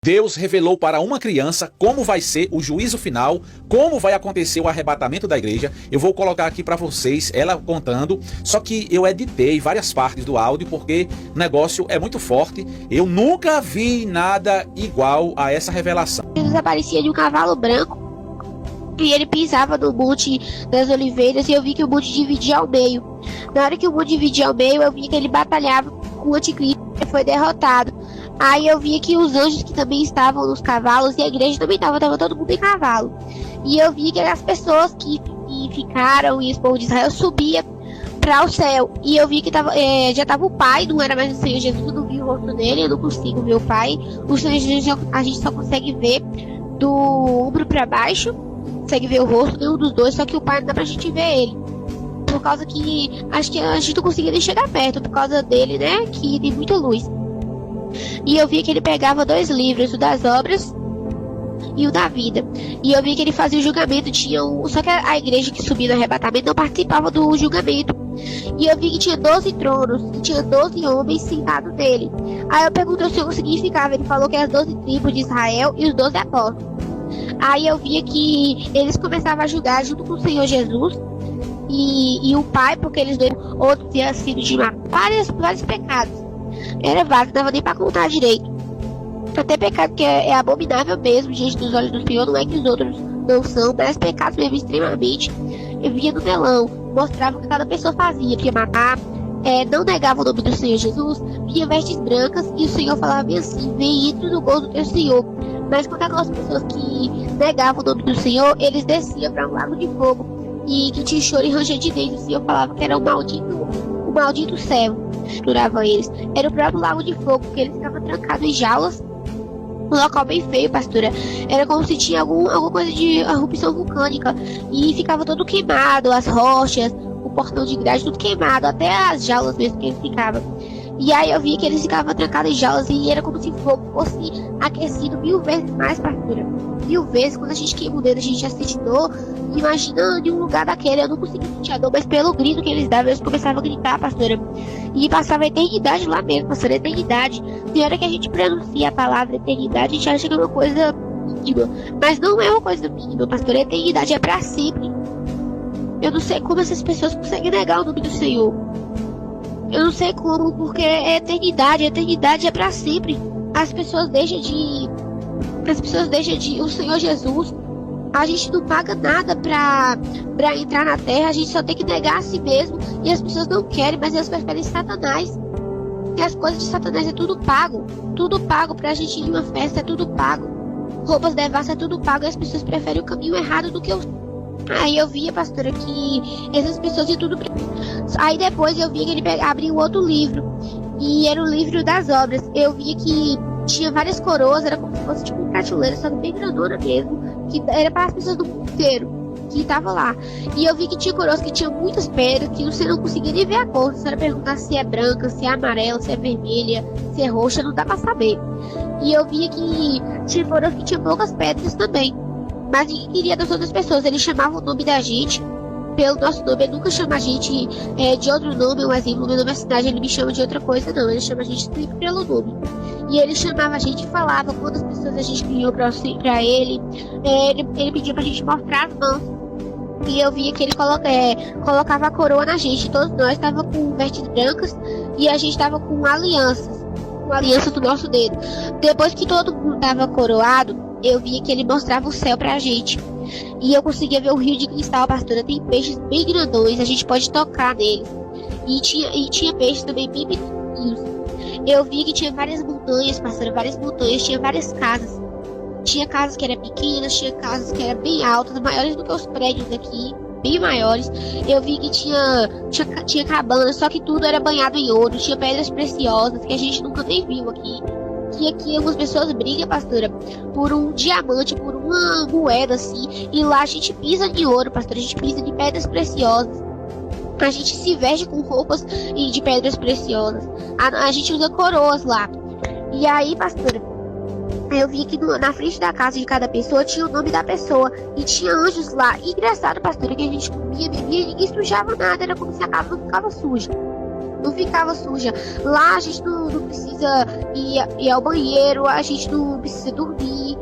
Deus revelou para uma criança como vai ser o juízo final, como vai acontecer o arrebatamento da igreja. Eu vou colocar aqui para vocês ela contando, só que eu editei várias partes do áudio porque o negócio é muito forte. Eu nunca vi nada igual a essa revelação. Jesus aparecia de um cavalo branco e ele pisava no Monte das Oliveiras e eu vi que o monte dividia ao meio. Na hora que o monte dividia ao meio, eu vi que ele batalhava com o anticristo e foi derrotado. Aí eu vi que os anjos que também estavam nos cavalos e a igreja também estava todo mundo em cavalo. E eu vi que as pessoas que ficaram e o povo de Israel subia para o céu. E eu vi que já estava o Pai, não era mais o Senhor Jesus, eu não vi o rosto dele, eu não consigo ver o Pai. O Senhor Jesus a gente só consegue ver do ombro para baixo, consegue ver o rosto, nenhum dos dois, só que o Pai não dá pra gente ver ele. Por causa que acho que a gente não conseguia nem chegar perto, por causa dele, né, que tem muita luz. E eu vi que ele pegava 2 livros, o das obras e o da vida. E eu vi que ele fazia o julgamento, só que a igreja que subia no arrebatamento não participava do julgamento. E eu vi que tinha 12 tronos, e tinha 12 homens sentados nele. Aí eu perguntei o que significava, ele falou que eram as 12 tribos de Israel e os 12 apóstolos. Aí eu via que eles começavam a julgar junto com o Senhor Jesus e o Pai, porque eles dois, outros tinham sido de vários pecados. Era válido, não dava nem pra contar direito. Até pecado que é abominável mesmo diante dos olhos do Senhor, não é que os outros não são, mas pecados mesmo extremamente. Eu via no telão, mostrava o que cada pessoa fazia, que ia matar, não negava o nome do Senhor Jesus, via vestes brancas e o Senhor falava bem assim: vem entre no gozo do teu Senhor. Mas quando aquelas pessoas que negavam o nome do Senhor, eles desciam para um lago de fogo e que tinha choro e ranger de dentro. O Senhor falava que era o maldito céu. Durava eles. Era o próprio lago de fogo, porque eles estavam trancados em jaulas. Um local bem feio, pastora. Era como se tinha alguma coisa de erupção vulcânica. E ficava todo queimado, as rochas, o portão de grade, tudo queimado. Até as jaulas mesmo que eles ficavam. E aí eu vi que eles ficavam trancados em jaulas e era como se o fogo fosse aquecido 1000 vezes mais, pastora. 1000 vezes. Quando a gente queima o dedo, a gente já sente dor. Imagina em um lugar daquele, eu não conseguia sentir a dor, mas pelo grito que eles davam, eles começavam a gritar, pastora. E passava a eternidade lá mesmo, pastora, eternidade. Tem hora que a gente pronuncia a palavra eternidade, a gente acha que é uma coisa mínima. Mas não é uma coisa mínima, pastora. A eternidade é pra sempre. Eu não sei como essas pessoas conseguem negar o nome do Senhor. Eu não sei como, porque é eternidade. A eternidade é pra sempre. As pessoas deixam de... O Senhor Jesus... A gente não paga nada pra entrar na terra. A gente só tem que negar a si mesmo. E as pessoas não querem, mas elas preferem Satanás. E as coisas de Satanás é tudo pago. Tudo pago pra gente ir em uma festa, é tudo pago. Roupas devassas é tudo pago. E as pessoas preferem o caminho errado do que o... Aí eu via, pastora, que essas pessoas iam tudo... Aí depois eu via que ele abria um outro livro. E era o livro das obras. Eu via que tinha várias coroas. Era como se fosse tipo uma prateleira, só que bem grandona mesmo. Que era para as pessoas do mundo inteiro que estavam lá. E eu vi que tinha coroas que tinha muitas pedras, que você não conseguia nem ver a cor. Se era perguntar se é branca, se é amarela, se é vermelha, se é roxa, não dá pra saber. E eu via que tinha coroas que tinha poucas pedras também. Mas ninguém queria das outras pessoas. Ele chamava o nome da gente pelo nosso nome. Ele nunca chama a gente de outro nome. Um exemplo, meu nome é cidade, ele me chama de outra coisa, não. Ele chama a gente sempre pelo nome. E ele chamava a gente e falava quantas pessoas a gente criou pra ele. Ele pedia pra gente mostrar as mãos. E eu via que ele colocava a coroa na gente. Todos nós estávamos com vestes brancas e a gente estava com alianças. Com a aliança do nosso dedo. Depois que todo mundo estava coroado, eu via que ele mostrava o céu pra gente. E eu conseguia ver o rio de cristal, pastora. Tem peixes bem grandões, a gente pode tocar neles. E tinha peixes também bem pequenininhos. Eu vi que tinha várias montanhas, pastora, várias montanhas, tinha várias casas. Tinha casas que eram pequenas, tinha casas que eram bem altas, maiores do que os prédios aqui, bem maiores. Eu vi que tinha cabanas, só que tudo era banhado em ouro, tinha pedras preciosas que a gente nunca nem viu aqui. Que aqui algumas pessoas brigam, pastora, por um diamante, por uma moeda assim, e lá a gente pisa de ouro, pastora, a gente pisa de pedras preciosas. A gente se veste com roupas de pedras preciosas. A gente usa coroas lá. E aí, pastora, eu vi que na frente da casa de cada pessoa tinha o nome da pessoa. E tinha anjos lá. E engraçado, pastora, que a gente comia, bebia e ninguém sujava nada. Era como se a casa não ficava suja. não ficava suja. Lá a gente não precisa ir ao banheiro, a gente não precisa dormir,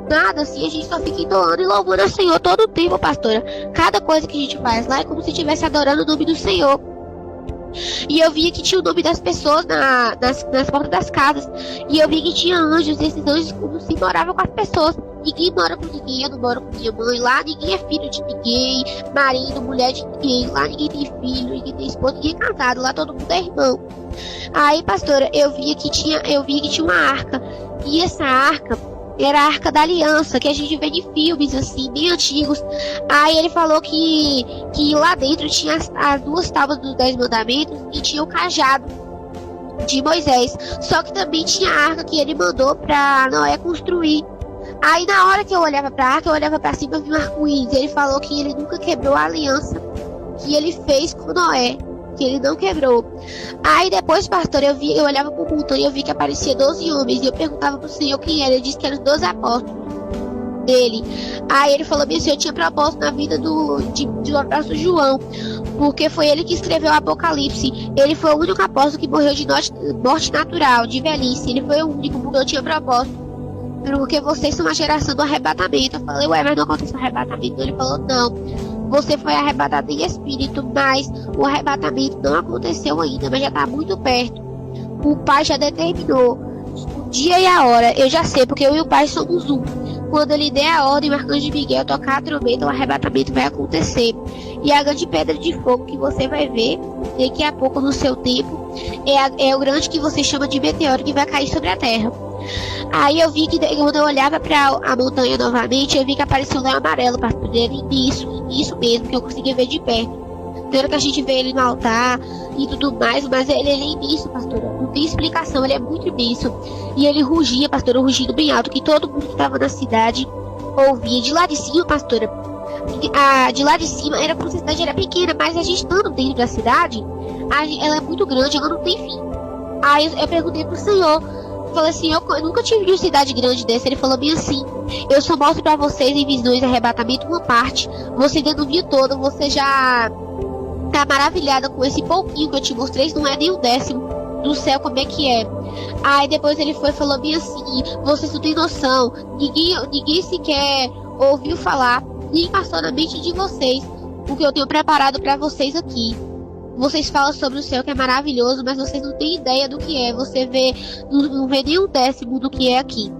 nada assim, a gente só fica entoando e louvando ao Senhor todo o tempo, pastora. Cada coisa que a gente faz lá é como se estivesse adorando o nome do Senhor. E eu via que tinha o nome das pessoas nas portas das casas. E eu via que tinha anjos, e esses anjos como se moravam com as pessoas. Ninguém mora com ninguém, eu não moro com minha mãe. Lá ninguém é filho de ninguém, marido, mulher de ninguém. Lá ninguém tem filho, ninguém tem esposa, ninguém é casado. Lá todo mundo é irmão. Aí, pastora, eu via que tinha uma arca. E essa arca era a Arca da Aliança, que a gente vê em filmes, assim, bem antigos. Aí ele falou que lá dentro tinha as 2 tábuas dos 10 mandamentos e tinha o cajado de Moisés. Só que também tinha a arca que ele mandou pra Noé construir. Aí na hora que eu olhava pra arca, eu olhava pra cima e vi um arco-íris. Ele falou que ele nunca quebrou a aliança que ele fez com Noé, que ele não quebrou. Aí depois, pastor, eu olhava pro culto e eu vi que aparecia 12 homens. E eu perguntava pro Senhor quem era. Ele disse que eram os 12 apóstolos dele. Aí ele falou: meu Senhor, tinha propósito na vida do apóstolo João, porque foi ele que escreveu o Apocalipse. Ele foi o único apóstolo que morreu de morte natural, de velhice. Ele foi o único, porque eu tinha propósito. Porque vocês são a geração do arrebatamento. Eu falei: ué, mas não aconteceu arrebatamento? Ele falou: não, você foi arrebatado em espírito, mas o arrebatamento não aconteceu ainda, mas já está muito perto. O Pai já determinou o dia e a hora. Eu já sei, porque eu e o Pai somos um. Quando ele der a ordem, o arcanjo Miguel tocar a trombeta, o arrebatamento vai acontecer. E a grande pedra de fogo que você vai ver daqui a pouco no seu tempo é o grande que você chama de meteoro, que vai cair sobre a terra. Aí eu vi que quando eu olhava para a montanha novamente, eu vi que apareceu um leão amarelo, pastor. Era isso mesmo, que eu conseguia ver de perto. Na hora que a gente vê ele no altar e tudo mais, mas ele é imenso, pastor. Não tem explicação, ele é muito imenso. E ele rugia, pastor, um rugido bem alto, que todo mundo que estava na cidade ouvia. De lá de cima, pastora, de lá de cima era como se a cidade era pequena, mas a gente estando dentro da cidade, ela é muito grande, ela não tem fim. Aí eu perguntei pro Senhor, falei assim: eu nunca tive uma cidade grande dessa. Ele falou bem assim: eu só mostro pra vocês em visões de arrebatamento uma parte, você ainda não viu toda, você já tá maravilhada com esse pouquinho que eu te mostrei, não é nem 1/10 do céu como é que é. Aí depois ele falou bem assim: vocês não tem noção, ninguém sequer ouviu falar, nem passou na mente de vocês o que eu tenho preparado pra vocês aqui. Vocês falam sobre o céu que é maravilhoso, mas vocês não têm ideia do que é. Você não vê nem 1/10 do que é aqui.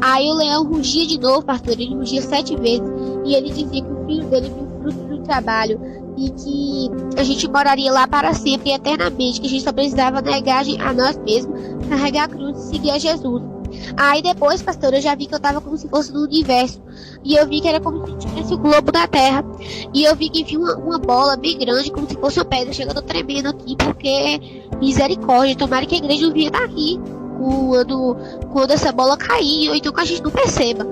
Aí o leão rugia de novo, pastor. Ele rugia 7 vezes. E ele dizia que o filho dele viu o fruto do trabalho. E que a gente moraria lá para sempre e eternamente. Que a gente só precisava negar a nós mesmos, carregar a cruz e seguir a Jesus. Aí depois, pastor, eu já vi que eu tava como se fosse no universo. E eu vi que era como se tivesse o globo da terra. E eu vi que vi uma bola bem grande, como se fosse uma pedra, chegando tremendo aqui, porque misericórdia, tomara que a igreja não vinha daqui quando essa bola cair, ou então que a gente não perceba.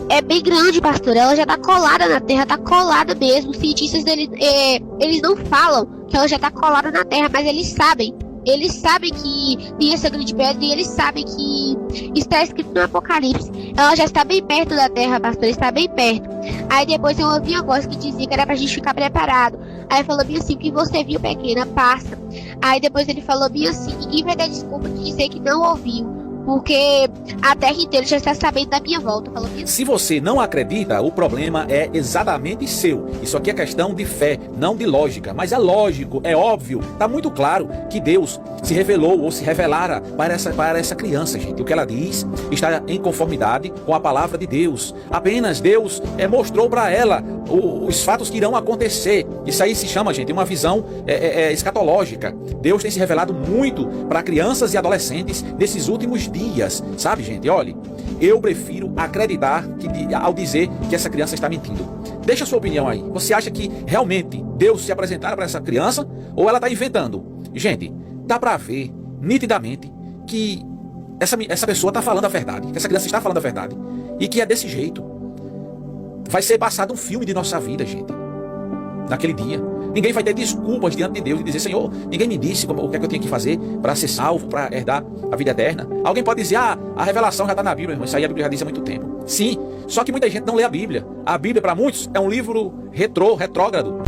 É bem grande, pastor, ela já tá colada na terra, tá colada mesmo. Os cientistas eles não falam que ela já tá colada na terra, mas eles sabem. Eles sabem que tem essa grande pedra e eles sabem que está escrito no Apocalipse. Ela já está bem perto da terra, pastor, está bem perto. Aí depois eu ouvi uma voz que dizia que era pra gente ficar preparado. Aí falou bem assim: o que você viu, pequena, passa. Aí depois ele falou bem assim: ninguém vai dar desculpa de dizer que não ouviu, porque a terra inteira já está sabendo da minha volta. Falou bem assim. Se você não acredita, o problema é exatamente seu. Isso aqui é questão de fé, não de lógica. Mas é lógico, é óbvio, está muito claro que Deus se revelou ou se revelara para essa criança, gente. O que ela diz está em conformidade com a palavra de Deus. Apenas Deus mostrou para ela os fatos que irão acontecer. Isso aí se chama, gente, uma visão escatológica. Deus tem se revelado muito para crianças e adolescentes nesses últimos dias, sabe, gente? Olha, eu prefiro acreditar ao dizer que essa criança está mentindo. Deixa a sua opinião aí. Você acha que realmente Deus se apresentara para essa criança ou ela está inventando? Gente, dá para ver nitidamente que essa pessoa está falando a verdade, que essa criança está falando a verdade e que é desse jeito. Vai ser passado um filme de nossa vida, gente, naquele dia. Ninguém vai ter desculpas diante de Deus e dizer: Senhor, ninguém me disse o que é que eu tinha que fazer para ser salvo, para herdar a vida eterna. Alguém pode dizer: a revelação já está na Bíblia, irmão. Isso aí a Bíblia já disse há muito tempo. Sim, só que muita gente não lê a Bíblia. A Bíblia, para muitos, é um livro retrógrado.